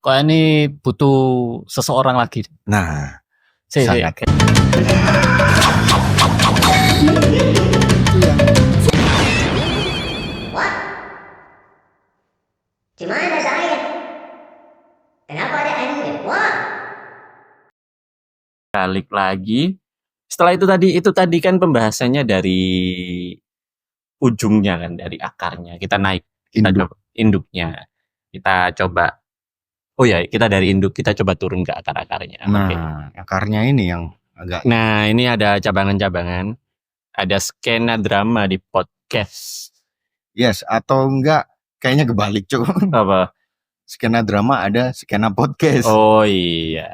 Kok ini butuh seseorang lagi. Nah, Sangat. Di mana saya? Kenapa ada anime? Wah. Balik lagi. Setelah itu tadi kan pembahasannya dari ujungnya kan, dari akarnya. Kita naik, kita coba induknya. Kita coba. Oh ya, kita dari induk kita coba turun ke akar-akarnya. Nah, Oke. akarnya ini yang agak. Nah, ini ada cabangan-cabangan. Ada skena drama di podcast. Yes, atau enggak kayaknya kebalik, Cuk. Apa? Skena drama ada skena podcast. Oh iya.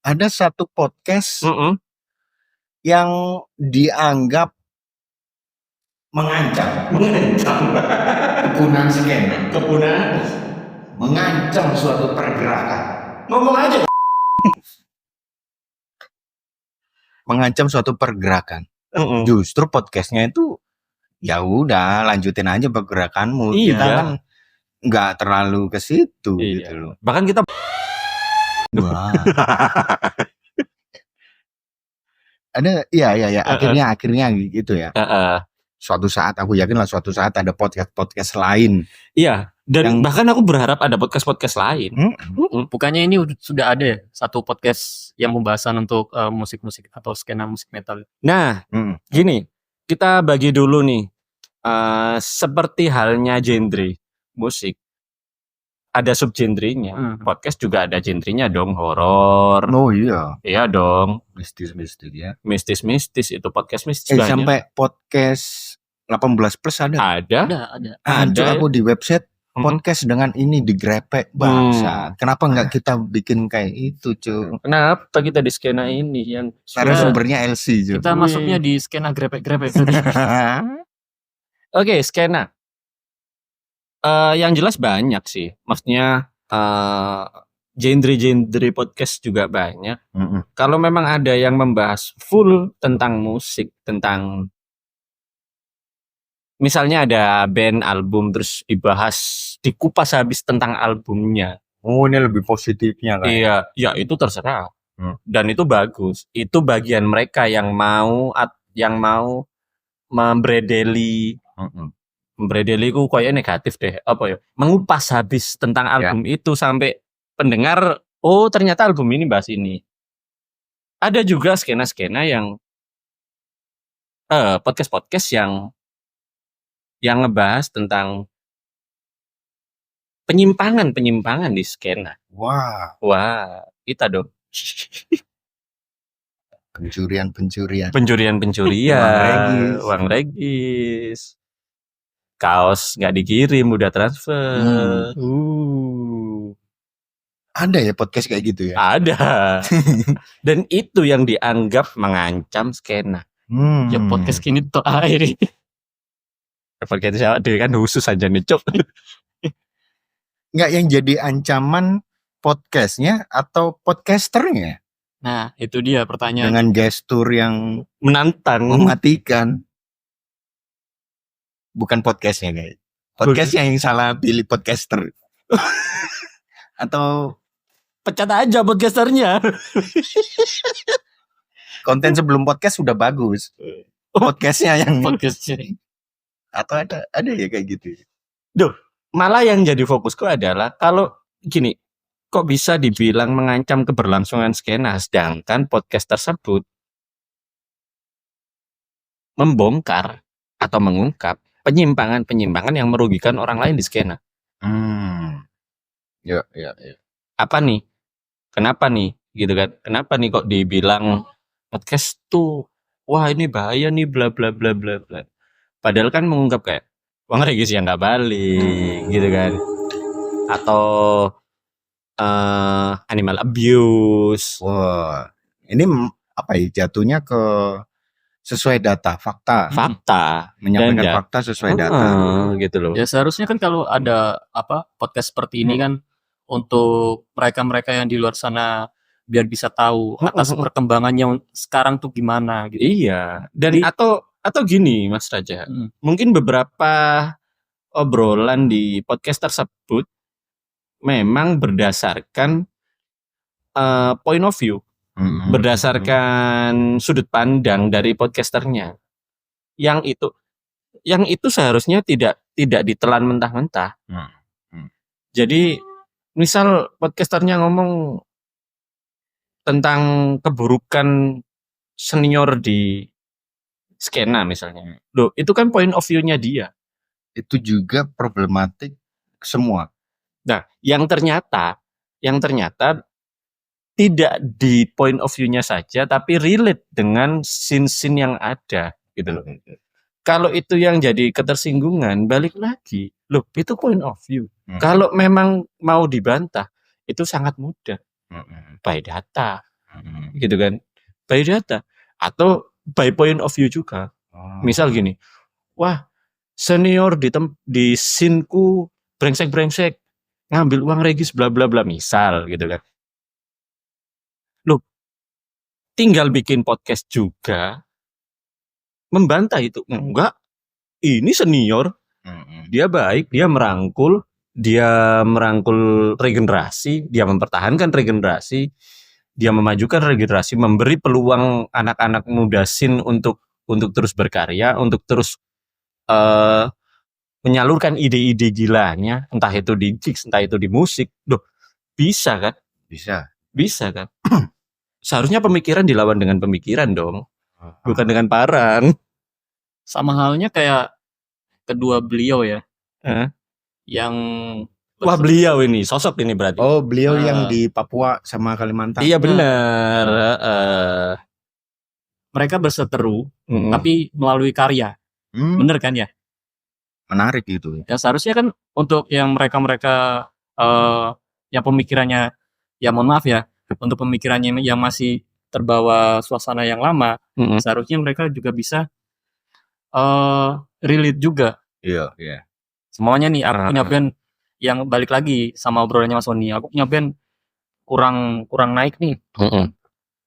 Ada satu podcast Mm-mm. yang dianggap mengancam kepunahan skena, mengancam suatu pergerakan. Ngomong aja. Mengancam suatu pergerakan. Mm-mm. Justru podcastnya itu ya udah lanjutin aja pergerakanmu. Iya. Kita kan nggak terlalu ke situ Iya. gitu loh. Bahkan kita Wah. Ada iya akhirnya gitu ya. Suatu saat aku yakin lah suatu saat ada podcast lain. iya, dan Yang- bahkan aku berharap ada podcast lain. Bukannya ini sudah ada ya satu podcast yang pembahasan untuk musik-musik atau skena musik metal. Nah, Mm. gini, kita bagi dulu nih. Seperti halnya genre musik, ada subgenrenya. Podcast juga ada genrenya dong, horor. Oh iya, Iya dong, mistis ya. mistis itu podcast mistis banyak. Sampai podcast 18 plus ada. Ada. Ada. Hancur ada. aku di website Mm. podcast dengan ini digrepek bangsa. Kenapa nggak kita bikin kayak itu, Cuk? Kenapa kita di skena ini yang Karena Sudah. sumbernya LC, Cuk. Kita masuknya di skena grepek-grepek. Oke, skena. Yang jelas banyak sih. Maksudnya genre podcast juga banyak. Mm-mm. Kalau memang ada yang membahas full tentang musik, tentang misalnya ada band album terus dikupas habis tentang albumnya. Oh, ini lebih positifnya kan. Iya, ya itu terserah. Hmm. Dan itu bagus. Itu bagian mereka yang mau membredeli. Mm-mm. Membredeli ku kayaknya negatif deh. Apa ya? Mengupas habis tentang album itu sampai pendengar, oh ternyata album ini bahas ini. Ada juga skena-skena yang podcast-podcast yang ngebahas tentang penyimpangan di skena. Wah, Wah, kita dong. pencurian. Pencurian. Regis. Uang regis. Kaos nggak dikirim, udah transfer. Ada ya podcast kayak gitu ya? Ada. Dan itu yang dianggap mengancam skena. Ya podcast kini tuh air. Podcast siapa deh kan khusus aja nih, Cok. Nggak yang jadi ancaman podcastnya atau podcasternya? Nah, itu dia pertanyaan. Dengan gestur yang Menantang. mematikan. Bukan podcastnya, guys. Podcastnya yang salah pilih podcaster. Atau Pecat aja podcasternya. konten sebelum podcast sudah bagus. Podcastnya yang Podcastnya. atau ada ya kayak gitu. Malah yang jadi fokusku adalah kalau gini, kok bisa dibilang mengancam keberlangsungan skena sedangkan podcast tersebut membongkar atau mengungkap penyimpangan yang merugikan orang lain di skena. Ya. Apa nih? Kenapa nih? Gitu kan? Kenapa nih kok dibilang podcast tuh wah ini bahaya nih bla bla bla bla bla. Padahal kan mengungkap kayak uang regis yang nggak balik gitu kan. Atau animal abuse. Wah, ini apa ya jatuhnya ke sesuai data, fakta. Menyampaikan Dan fakta sesuai data. Gitu loh. Ya seharusnya kan kalau ada podcast seperti ini kan untuk mereka-mereka yang di luar sana biar bisa tahu atas perkembangannya sekarang tuh gimana gitu. Iya. Dan atau gini Mas Raja. Mungkin beberapa obrolan di podcast tersebut memang berdasarkan point of view, berdasarkan sudut pandang dari podcasternya. Yang itu seharusnya tidak ditelan mentah-mentah. Jadi misal podcasternya ngomong tentang keburukan senior di skena misalnya. Loh, itu kan point of view-nya dia. Itu juga problematik semua. Nah, yang ternyata tidak di point of view-nya saja, tapi relate dengan scene-scene yang ada, gitu loh. Kalau itu yang jadi ketersinggungan, balik lagi. Loh, itu point of view. Kalau memang mau dibantah, itu sangat mudah. By data. Gitu kan. By data. Atau by point of view juga. Misal gini, wah, senior di scene-ku brengsek-brengsek, ngambil uang regis bla bla bla, misal gitu kan. Loh, tinggal bikin podcast juga membantah itu. Enggak, ini senior, dia baik, dia merangkul regenerasi, dia mempertahankan regenerasi, dia memajukan regenerasi, memberi peluang anak-anak muda scene untuk terus berkarya, untuk terus menyalurkan ide-ide gilanya, entah itu di gigs, entah itu di musik. Loh, bisa kan? Bisa kan? Seharusnya pemikiran dilawan dengan pemikiran dong, bukan dengan parang. Sama halnya kayak kedua beliau ya, yang wah, beliau ini sosok ini berarti. Oh, beliau yang di Papua sama Kalimantan. Iya benar. Mereka berseteru, tapi melalui karya. Bener kan ya? Menarik itu. Ya seharusnya kan untuk yang mereka yang pemikirannya, ya mohon maaf ya, untuk pemikirannya yang masih terbawa suasana yang lama, seharusnya mereka juga bisa relate juga. Iya. Semuanya nih, aku punya band yang balik lagi sama obrolannya Mas Oni. Aku punya band kurang naik nih.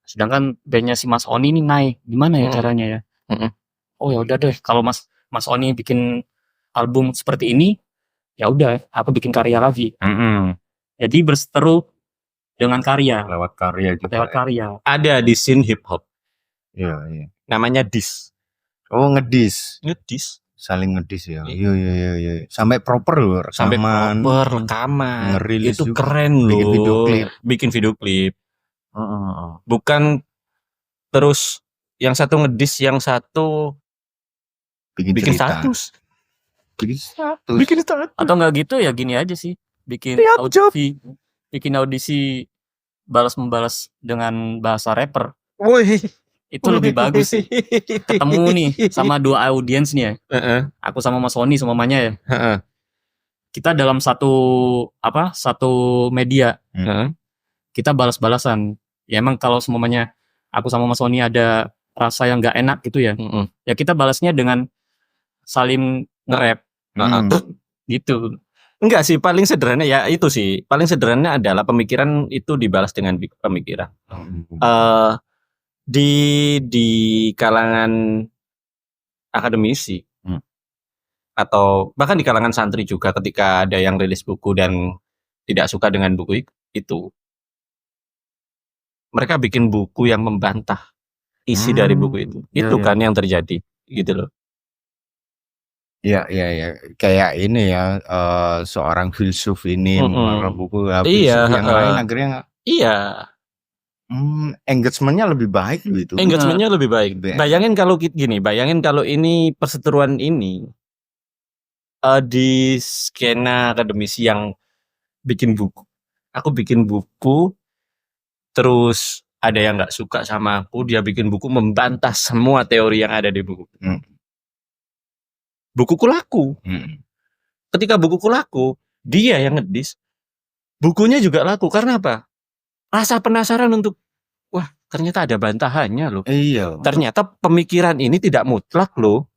Sedangkan bandnya si Mas Oni ini naik. Gimana ya caranya ya? Oh ya udah deh, kalau Mas Oni bikin album seperti ini, ya udah, aku bikin karya lagi. Jadi berseteru dengan karya. Lewat karya juga. Lewat karya. Ada di scene hip hop. Iya. Namanya diss. Oh, ngedis. Saling ngedis ya. Iya. Sampai proper loh rekaman. Sampai proper rekaman. Ngerilis itu juga. keren loh. Bikin video klip. Bukan terus yang satu ngedis, yang satu bikin status. Atau enggak gitu ya gini aja sih. Bikin audisi balas-membalas dengan bahasa rapper. Woi, itu lebih bagus sih. Ketemu nih sama dua audiens nih ya. Aku sama Mas Oni semuanya ya. Kita dalam satu media. Kita balas-balasan. Ya emang kalau semuanya aku sama Mas Oni ada rasa yang nggak enak gitu ya. Ya kita balasnya dengan saling nge-rap. Gitu. Enggak sih, paling sederhana ya itu sih. Paling sederhana adalah pemikiran itu dibalas dengan pemikiran. Di kalangan akademisi atau bahkan di kalangan santri juga, ketika ada yang rilis buku dan tidak suka dengan buku itu, mereka bikin buku yang membantah isi dari buku itu kan yang terjadi gitu loh. Iya. Kayak ini ya, seorang filsuf ini mengarang buku filsuf yang lain akhirnya. Iya. Engagement-nya lebih baik gitu. Engagement-nya lebih baik. Bayangin kalau ini perseteruan ini di skena akademisi yang bikin buku. Aku bikin buku, terus ada yang nggak suka sama aku, dia bikin buku membantah semua teori yang ada di buku. Bukuku laku. Ketika bukuku laku, dia yang ngedis, bukunya juga laku. Karena apa? Rasa penasaran untuk, wah ternyata ada bantahannya loh. Iya. Ternyata pemikiran ini tidak mutlak loh.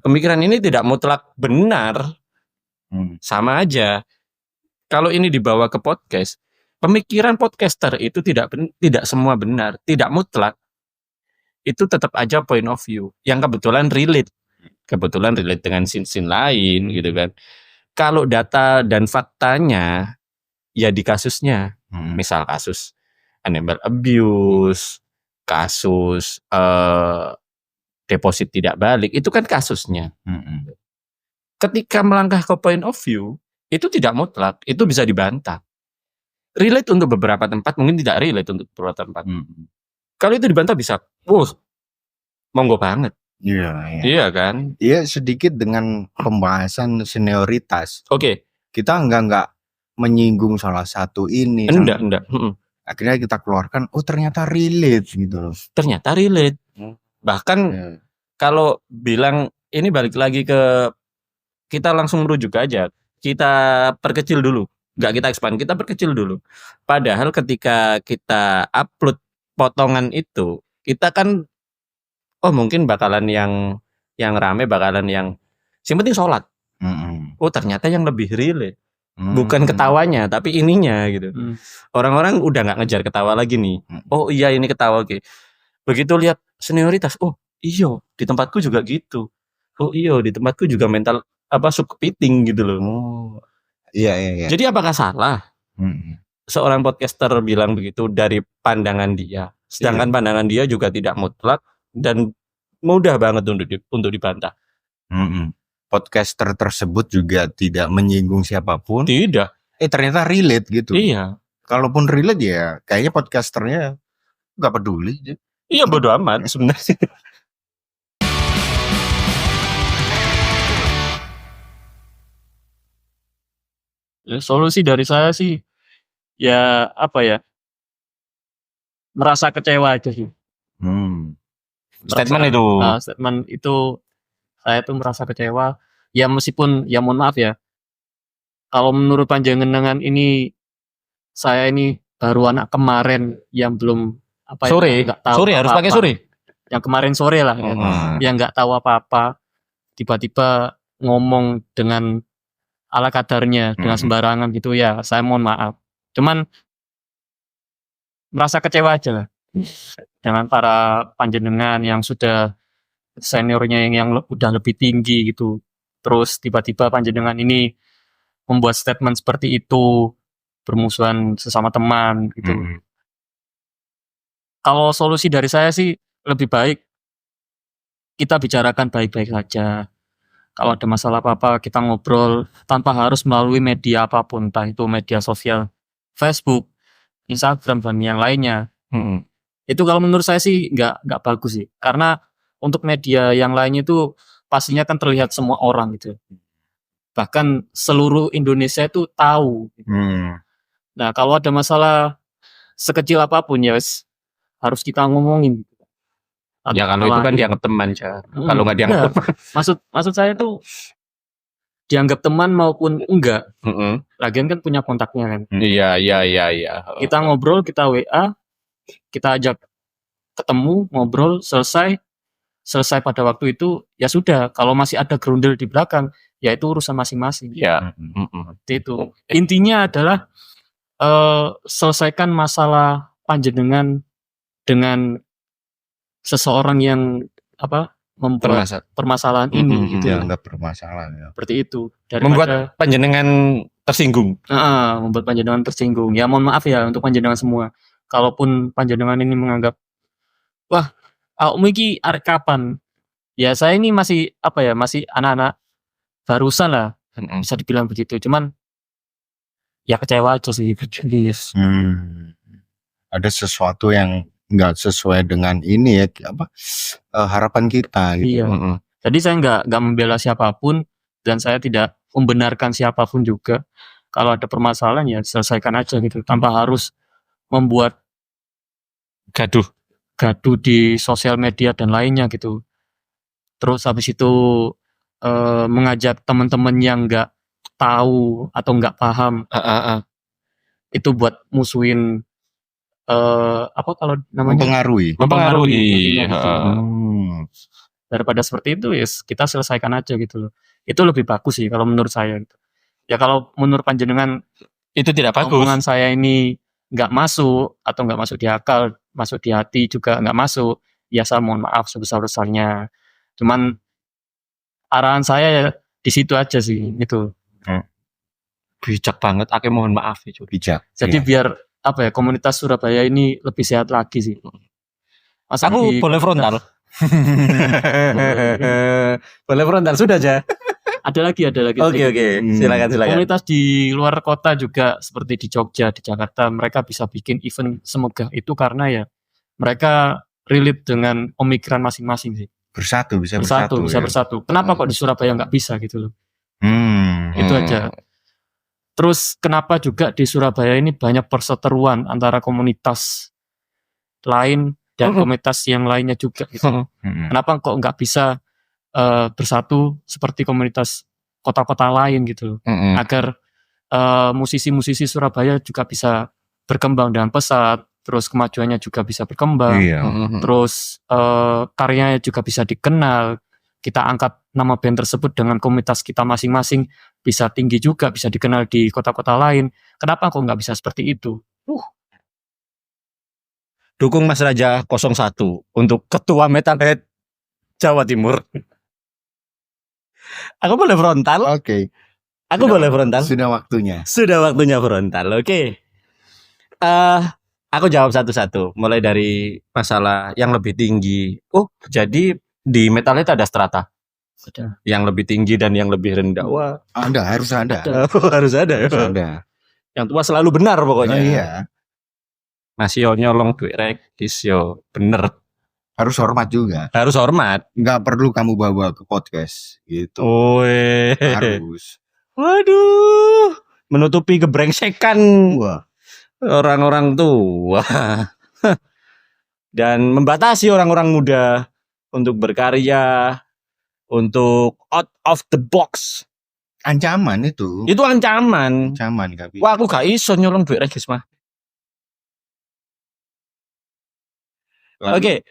Pemikiran ini tidak mutlak benar. Sama aja. Kalau ini dibawa ke podcast, pemikiran podcaster itu tidak semua benar, tidak mutlak. Itu tetap aja point of view yang kebetulan relate dengan scene lain gitu kan. Kalau data dan faktanya ya di kasusnya. Misal kasus animal abuse, kasus deposit tidak balik, itu kan kasusnya. Ketika melangkah ke point of view, itu tidak mutlak, itu bisa dibantah. Relate untuk beberapa tempat, mungkin tidak relate untuk beberapa tempat. Kalau itu dibantah bisa, monggo banget. Iya kan? Iya, sedikit dengan pembahasan senioritas. Oke. Kita enggak menyinggung salah satu ini. Enggak. Akhirnya kita keluarkan, ternyata relate gitu loh. Ternyata relate. Bahkan kalau bilang, ini balik lagi ke, kita langsung merujuk aja. Kita perkecil dulu. Enggak kita expand, kita perkecil dulu. Padahal ketika kita upload potongan itu, kita kan mungkin bakalan yang rame, bakalan yang penting sholat. Ternyata yang lebih relate bukan ketawanya tapi ininya gitu. Orang-orang udah nggak ngejar ketawa lagi nih. Iya ini ketawa, oke. Begitu lihat senioritas, iya di tempatku juga gitu. Iya di tempatku juga mental kepiting gitu loh. Iya. Jadi apakah salah seorang podcaster bilang begitu dari pandangan dia, sedangkan pandangan dia juga tidak mutlak dan mudah banget untuk dibantah. Podcaster tersebut juga tidak menyinggung siapapun. Tidak. Ternyata relate gitu. Iya. Kalaupun relate ya kayaknya podcasternya nggak peduli. Iya bodo amat sebenarnya. Solusi dari saya sih ya merasa kecewa aja sih. Statement itu. Statement itu saya tuh merasa kecewa. Ya meskipun ya mohon maaf ya. Kalau menurut panjenengan ini saya ini baru anak kemarin yang belum sore. Enggak tahu. Sore harus pakai sore. Yang kemarin sore lah ya. Yang enggak tahu apa-apa tiba-tiba ngomong dengan ala kadarnya dengan sembarangan gitu ya. Saya mohon maaf. Cuman merasa kecewa aja lah. Dengan para panjenengan yang sudah seniornya yang udah lebih tinggi gitu. Terus tiba-tiba panjenengan ini membuat statement seperti itu, bermusuhan sesama teman gitu. Kalau solusi dari saya sih lebih baik kita bicarakan baik-baik saja. Kalau ada masalah apa-apa kita ngobrol tanpa harus melalui media apapun, entah itu media sosial, Facebook, Instagram dan yang lainnya. Itu kalau menurut saya sih nggak bagus sih, karena untuk media yang lainnya itu pastinya kan terlihat semua orang gitu. Bahkan seluruh Indonesia itu tahu. Nah kalau ada masalah sekecil apapun ya harus kita ngomongin. Ya kalau itu kan dianggap teman, kalau nggak dianggap teman. Maksud saya tuh dianggap teman maupun enggak. Lagian kan punya kontaknya kan. Iya. Kita ngobrol, kita WA, kita ajak ketemu, ngobrol, selesai pada waktu itu ya sudah. Kalau masih ada grundel di belakang, ya itu urusan masing-masing. Ya. Itu intinya adalah selesaikan masalah panjenengan dengan seseorang yang membuat permasalahan ini gitu. Ya enggak bermasalah ya. Seperti itu. Membuat panjenengan tersinggung. Membuat panjenengan tersinggung. Ya mohon maaf ya untuk panjenengan semua. Kalaupun panjenengan ini menganggap wah, iki arek kapan? Ya saya ini masih masih anak-anak barusan lah. Bisa dibilang begitu. Cuman ya kecewa aja sih. Ada sesuatu yang nggak sesuai dengan ini ya harapan kita gitu. Iya. Jadi saya nggak membela siapapun dan saya tidak membenarkan siapapun juga. Kalau ada permasalahan ya selesaikan aja gitu tanpa harus membuat gaduh di sosial media dan lainnya gitu. Terus habis itu mengajak teman-teman yang nggak tahu atau nggak paham itu buat musuhin kalau namanya mempengaruhi. Daripada seperti itu ya kita selesaikan aja gitu loh. Itu lebih bagus sih kalau menurut saya. Ya kalau menurut panjenengan itu tidak bagus. Omongan saya ini nggak masuk atau nggak masuk di akal, masuk di hati juga nggak masuk. Ya saya mohon maaf sebesar-besarnya. Cuman arahan saya ya di situ aja sih gitu. bijak banget. Aku mohon maaf ya, Cuk. Bijak. Jadi Iya. biar apa ya, komunitas Surabaya ini lebih sehat lagi sih. Masa Aku di- boleh frontal. Boleh frontal sudah aja. ada lagi. Oke. Silakan. Komunitas di luar kota juga seperti di Jogja, di Jakarta, mereka bisa bikin event semegah itu karena ya mereka relate dengan pemikiran masing-masing sih. Bisa Bisa ya. bersatu. Kenapa kok di Surabaya nggak bisa gitu loh? Hmm. Itu aja. Terus kenapa juga di Surabaya ini banyak perseteruan antara komunitas lain dan komunitas yang lainnya juga gitu. Kenapa kok nggak bisa bersatu seperti komunitas kota-kota lain gitu loh. Agar musisi-musisi Surabaya juga bisa berkembang dengan pesat, terus kemajuannya juga bisa berkembang, Iya. terus karyanya juga bisa dikenal. Kita angkat nama band tersebut dengan komunitas kita masing-masing bisa tinggi juga, bisa dikenal di kota-kota lain. Kenapa kok nggak bisa seperti itu? Dukung Mas Raja 01 untuk Ketua Metalhead Jawa Timur. Aku boleh frontal? Oke. Aku boleh frontal? Sudah waktunya. Sudah waktunya frontal. Oke. Aku jawab satu-satu. Mulai dari masalah yang lebih tinggi. Oh, jadi di Metalhead ada strata. Ada. Yang lebih tinggi dan yang lebih rendah. Wah, Harus ada. harus ada. Harus ada. Yang tua selalu benar pokoknya. Oh, iya. Masih nyolong duit rekis yo. Bener. Harus hormat juga. Harus hormat. Nggak perlu kamu bawa ke podcast gitu. Oe. Harus. Waduh. Menutupi kebrengsekan Wah. orang-orang tua. Dan membatasi orang-orang muda untuk berkarya, untuk out of the box. Ancaman itu. Itu ancaman. Ancaman Kak. Wah, aku gak iso nyolong duit regis mah. Oke.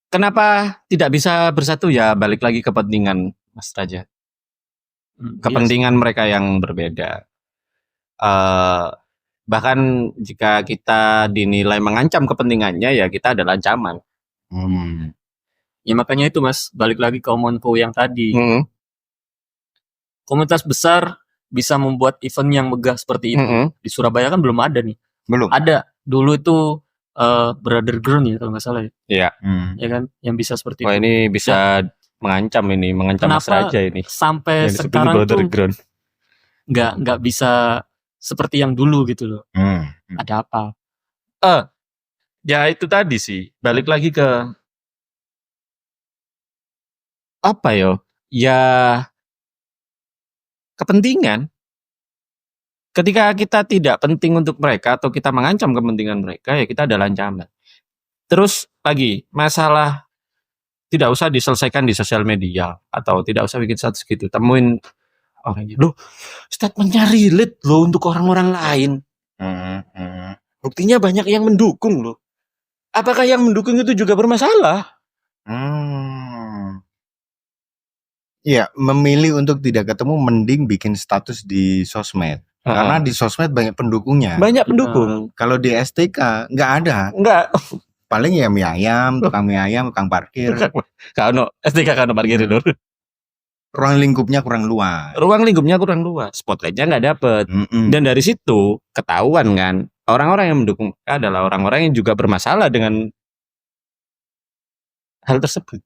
Kenapa tidak bisa bersatu ya? Balik lagi kepentingan Mas Raja. Kepentingan mereka yang berbeda. Bahkan jika kita dinilai mengancam kepentingannya, ya kita adalah ancaman. Ya makanya itu Mas, balik lagi ke omonganku yang tadi. Mm-hmm. Komunitas besar bisa membuat event yang megah seperti itu. Mm-hmm. Di Surabaya kan belum ada nih. Belum. Ada. Dulu itu Brother Ground ya kalau nggak salah ya. Iya. Ya kan, yang bisa seperti Wah, itu. ini bisa mengancam Mas Kenapa Raja ini. sampai Yang disebut sekarang Brother tuh Ground. nggak bisa seperti yang dulu gitu loh. Ada apa? Ya itu tadi sih. Balik lagi ke apa yo? Ya kepentingan. Ketika kita tidak penting untuk mereka atau kita mengancam kepentingan mereka, ya kita adalah ancaman. Terus lagi masalah tidak usah diselesaikan di sosial media atau tidak usah bikin status gitu. Temuin orangnya. Loh, statementnya relate loh untuk orang-orang lain. Buktinya banyak yang mendukung loh. Apakah yang mendukung itu juga bermasalah? Ya, memilih untuk tidak ketemu mending bikin status di sosmed. Karena di sosmed banyak pendukungnya. Banyak pendukung. Kalau di STK nggak ada. Enggak. Paling ya mie ayam, tukang parkir. Kano, STK kano parkir dulu. Ruang lingkupnya kurang luas. Ruang lingkupnya kurang luas. Spotlightnya nggak dapet. Dan dari situ ketahuan kan, orang-orang yang mendukung mereka adalah orang-orang yang juga bermasalah dengan hal tersebut.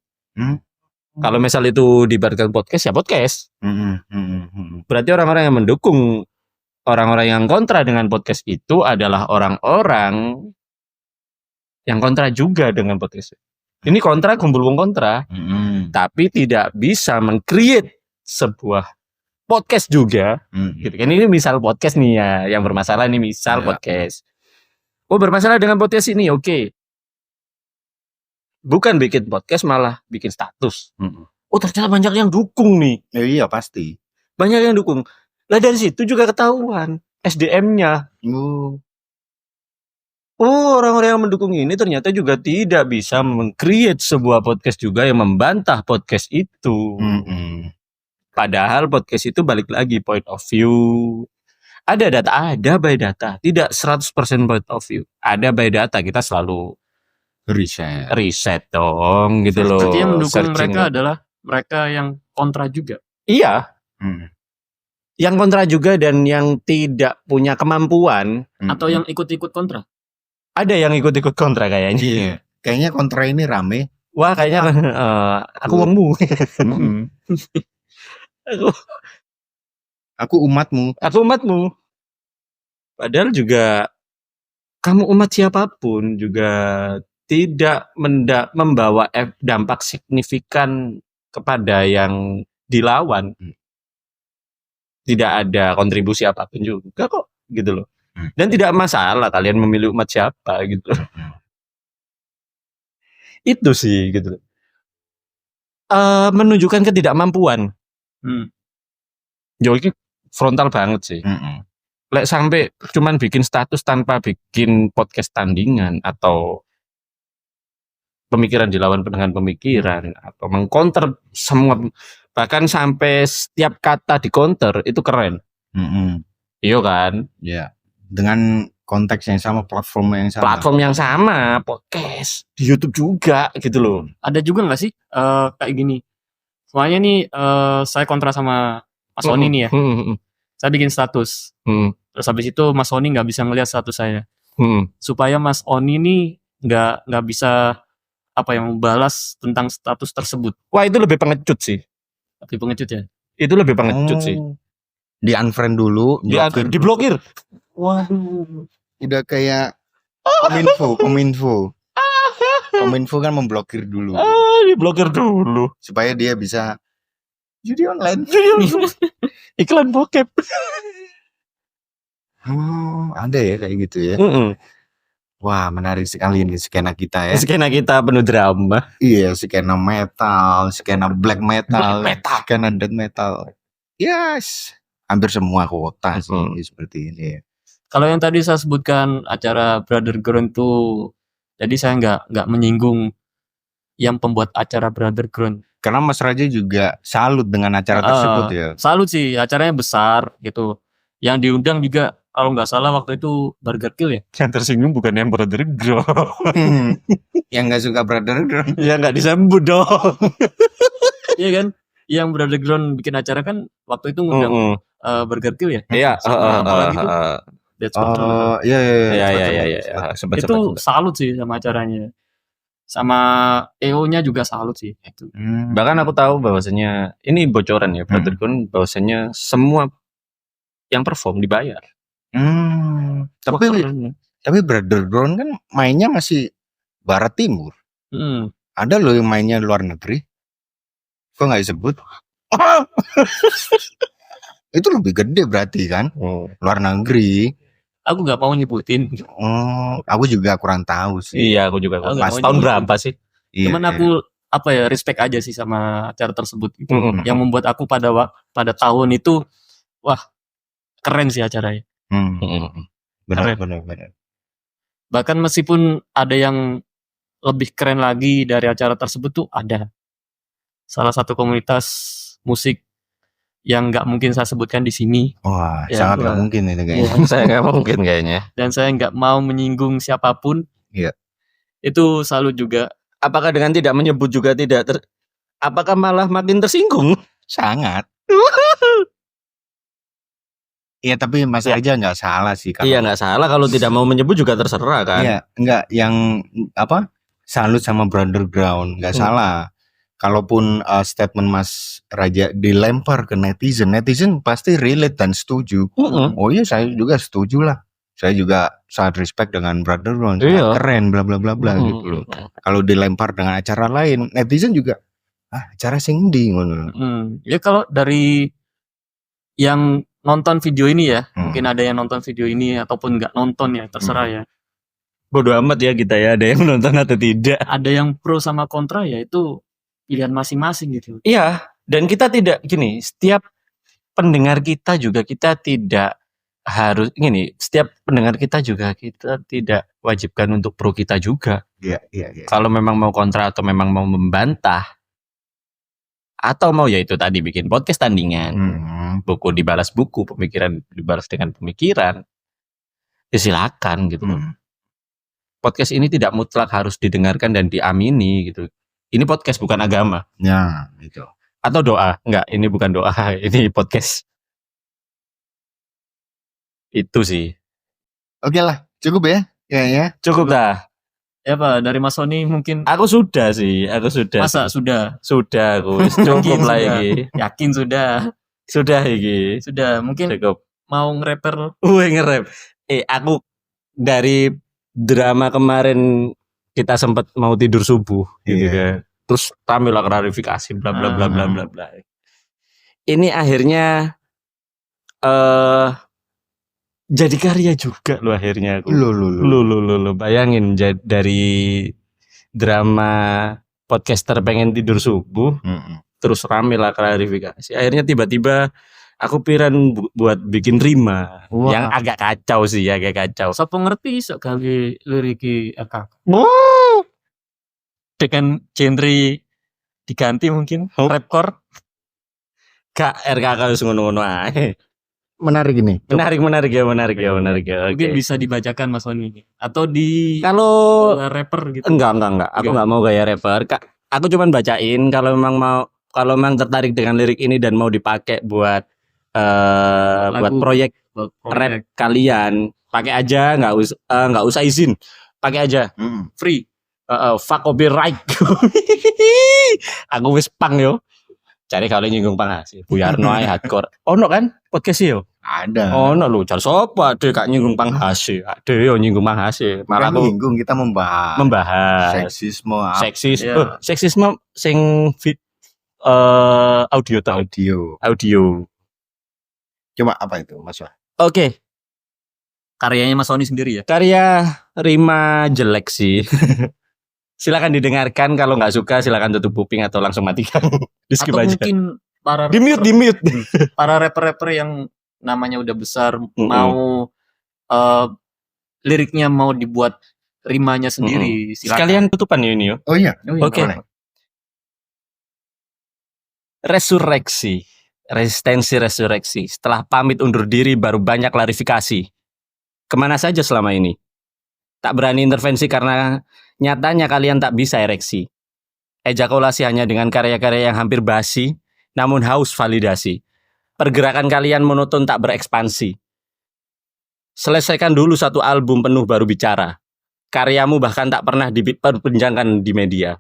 Kalau misal itu diibaratkan podcast, ya podcast. Berarti orang-orang yang mendukung, orang-orang yang kontra dengan podcast itu adalah orang-orang yang kontra juga dengan podcast. Ini kontra, kumpul wong kontra. Tapi tidak bisa meng-create sebuah podcast juga. Gitu kan. Ini misal podcast nih ya, yang bermasalah nih misal podcast. Oh, bermasalah dengan podcast ini, oke. Bukan bikin podcast, malah bikin status. Oh, ternyata banyak yang dukung nih. Iya pasti. Banyak yang dukung. Lah dari situ juga ketahuan SDM-nya. Oh, orang-orang yang mendukung ini ternyata juga tidak bisa meng-create sebuah podcast juga yang membantah podcast itu. Padahal podcast itu balik lagi point of view. Ada data, ada by data. Tidak 100% point of view. Ada by data, kita selalu riset dong gitu loh. Berarti yang mendukung Searching mereka adalah mereka yang kontra juga. Iya. yang kontra juga dan yang tidak punya kemampuan. Atau yang ikut-ikut kontra. Ada yang ikut-ikut kontra kayaknya. Iya. Kayaknya kontra ini rame. Wah kayaknya aku wemu. Aku umatmu. Aku umatmu. Padahal juga kamu umat siapapun juga tidak membawa dampak signifikan kepada yang dilawan. Tidak ada kontribusi apapun juga kok gitu loh. Dan tidak masalah kalian memilih umat siapa gitu. Itu sih gitu. Menunjukkan ketidakmampuan. Ini frontal banget sih. Lek sampai cuman bikin status tanpa bikin podcast tandingan atau pemikiran dilawan dengan pemikiran atau mengcounter semua, bahkan sampai setiap kata di counter itu keren. Iya kan? Ya. Dengan konteks yang sama, platform yang sama. Platform yang sama, podcast di YouTube juga gitu loh. Ada juga nggak sih kayak gini? Soalnya nih saya kontra sama Mas Sony nih ya. Saya bikin status. Terus habis itu Mas Oni nggak bisa ngelihat status saya. Supaya Mas Oni nih nggak bisa membalas tentang status tersebut. Wah itu lebih pengecut sih. Lebih pengecut ya. Itu lebih pengecut sih. Di unfriend dulu. Diblokir. Waduh. Udah kayak Kominfo. Kominfo kan memblokir dulu. Diblokir dulu. Supaya dia bisa judi online. Iklan bokep. Ada ya kayak gitu ya. Wah, menarik sekali ini skena kita ya. Skena kita penuh drama. Iya, skena metal, skena black metal, skena death metal. Yes, hampir semua kota sih seperti ini ya. Kalau yang tadi saya sebutkan acara Brother Ground tuh, jadi saya nggak menyinggung yang pembuat acara Brother Ground. Karena Mas Raja juga salut dengan acara tersebut ya. Salut sih, acaranya besar gitu. Yang diundang juga kalau nggak salah waktu itu Burger Kill ya. Yang tersinggung bukan yang Brother Ground. Yang nggak suka Brother Ground. Ya nggak disambut dong. Iya kan? Yang Brother Ground bikin acara kan waktu itu ngundang Burger Kill ya. Iya. Apalagi itu. Iya. Itu salut sih sama acaranya. Sama EO-nya juga salut sih. Itu. Bahkan aku tahu bahwasanya ini bocoran ya Brother Ground, bahwasanya semua yang perform dibayar. Tapi Brother Ground kan mainnya masih barat timur. Ada loh yang mainnya luar negeri. Kok nggak disebut? Itu lebih gede berarti kan? Luar negeri. Aku nggak mau nyebutin. Aku juga kurang tahu sih. Iya, aku juga. Mas tahun berapa sih? Cuman aku respect aja sih sama acara tersebut gitu. Yang membuat aku pada tahun itu wah keren sih acaranya. Benar. Bahkan meskipun ada yang lebih keren lagi dari acara tersebut tuh ada. Salah satu komunitas musik yang nggak mungkin saya sebutkan di sini. Wah, sangat nggak mungkin ini kayaknya. Saya nggak mungkin kayaknya. Dan saya nggak mau menyinggung siapapun. Iya. Itu salut juga. Apakah dengan tidak menyebut juga apakah malah makin tersinggung? Sangat. Iya, tapi Mas Raja nggak salah sih. Iya, nggak salah kalau tidak mau menyebut juga terserah kan. Iya, nggak yang salut sama Brother Ground, nggak salah. Kalaupun statement Mas Raja dilempar ke netizen pasti relate dan setuju. Oh iya, saya juga setuju lah. Saya juga sangat respect dengan Brother Ground, keren, bla bla bla bla gitu loh. Kalau dilempar dengan acara lain, netizen juga, acara sing ndi ngono. Ya kalau dari yang nonton video ini ya, mungkin ada yang nonton video ini ataupun nggak nonton ya, terserah ya. Bodoh amat ya kita ya, ada yang nonton atau tidak. Ada yang pro sama kontra ya, itu pilihan masing-masing gitu. Iya, dan kita tidak gini, setiap pendengar kita juga kita tidak harus setiap pendengar kita juga kita tidak wajibkan untuk pro kita juga. Iya. Kalau memang mau kontra atau memang mau membantah atau mau ya itu tadi bikin podcast tandingan, buku dibalas buku, pemikiran dibalas dengan pemikiran, ya silakan gitu. Podcast ini tidak mutlak harus didengarkan dan diamini gitu. Ini podcast bukan agama. Ya, itu. Atau doa. Enggak, ini bukan doa. Ini podcast. Itu sih. Oke lah, cukup ya kayaknya. Cukup dah. Ya Pak, dari Mas Sony mungkin Aku sudah sih. masa sudah Sudah aku. Cukup Yakin lah sudah. iki. Yakin sudah. Sudah iki. Sudah, mungkin Cukup. mau nge-rapper Wih nge-rap. Aku dari drama kemarin kita sempat mau tidur subuh gitu Iya. kan. Terus tampil lah klarifikasi bla bla bla bla Ah. bla bla. Ini akhirnya jadi karya juga loh akhirnya aku. Lo bayangin dari drama podcaster pengen tidur subuh Mm-mm. terus rame lah klarifikasi. Akhirnya tiba-tiba aku pikiran buat bikin rima Wah. yang agak kacau sih, agak kacau. Sopo ngerti iso gawe liriki akak. Wow. Dengan genre diganti mungkin Oh. rapcore. Kak RKK wis ngono-ngono ae. Menarik ini. Menarik ya. Mungkin Oke. bisa dibacakan Mas Sony atau di Kalau rapper gitu. enggak. Aku Enggak. enggak mau gaya rapper. Kak, aku cuman bacain kalau memang tertarik dengan lirik ini dan mau dipakai buat buat Lagu. proyek Buat rap kalian, pakai aja, nggak usah izin. Pakai aja. Mm-mm. free. Fuck copyright. Aku wis pang yo. Cari kali nyinggung pang hasil. Buyarno ae hardcore. Ono kan podcast yo. Ada. Ono lho, jar sapa ade kak nyinggung pang hasil. Ade yo nyinggung pang hasil. Malah Kan aku minggu kita membahas membahas seksisme seksis. Iya. Seksisme sing audio tau. Audio. Coba apa itu Mas Wah? Oke, Karyanya Mas Sony sendiri ya. karya rima jelek sih. Silakan didengarkan, kalau nggak suka silakan tutup kuping atau langsung matikan. Di skip Atau aja. mungkin para Di mute. para rapper-rapper yang namanya udah besar Mm-mm. mau liriknya mau dibuat rimanya sendiri. Silakan. Sekalian tutupan ya ini yo. Oh iya. Oh iya, Oke. boleh. Resistensi resurreksi. Setelah pamit undur diri baru banyak klarifikasi. Kemana saja selama ini? Tak berani intervensi karena nyatanya kalian tak bisa ereksi. Ejakulasi hanya dengan karya-karya yang hampir basi, namun haus validasi. Pergerakan kalian monoton tak berekspansi. Selesaikan dulu satu album penuh baru bicara. Karyamu bahkan tak pernah diperbincangkan di media.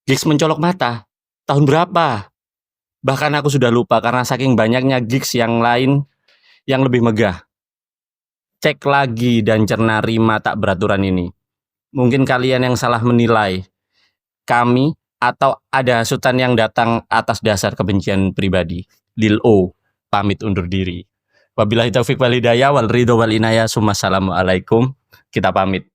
Gigs mencolok mata. Tahun berapa? Bahkan aku sudah lupa karena saking banyaknya gigs yang lain yang lebih megah. Cek lagi dan cerna rima tak beraturan ini. Mungkin kalian yang salah menilai kami atau ada hasutan yang datang atas dasar kebencian pribadi. Lil O pamit undur diri. Wabillahi taufiq wal hidayah wal ridho wal inayah. Assalamualaikum. Kita pamit.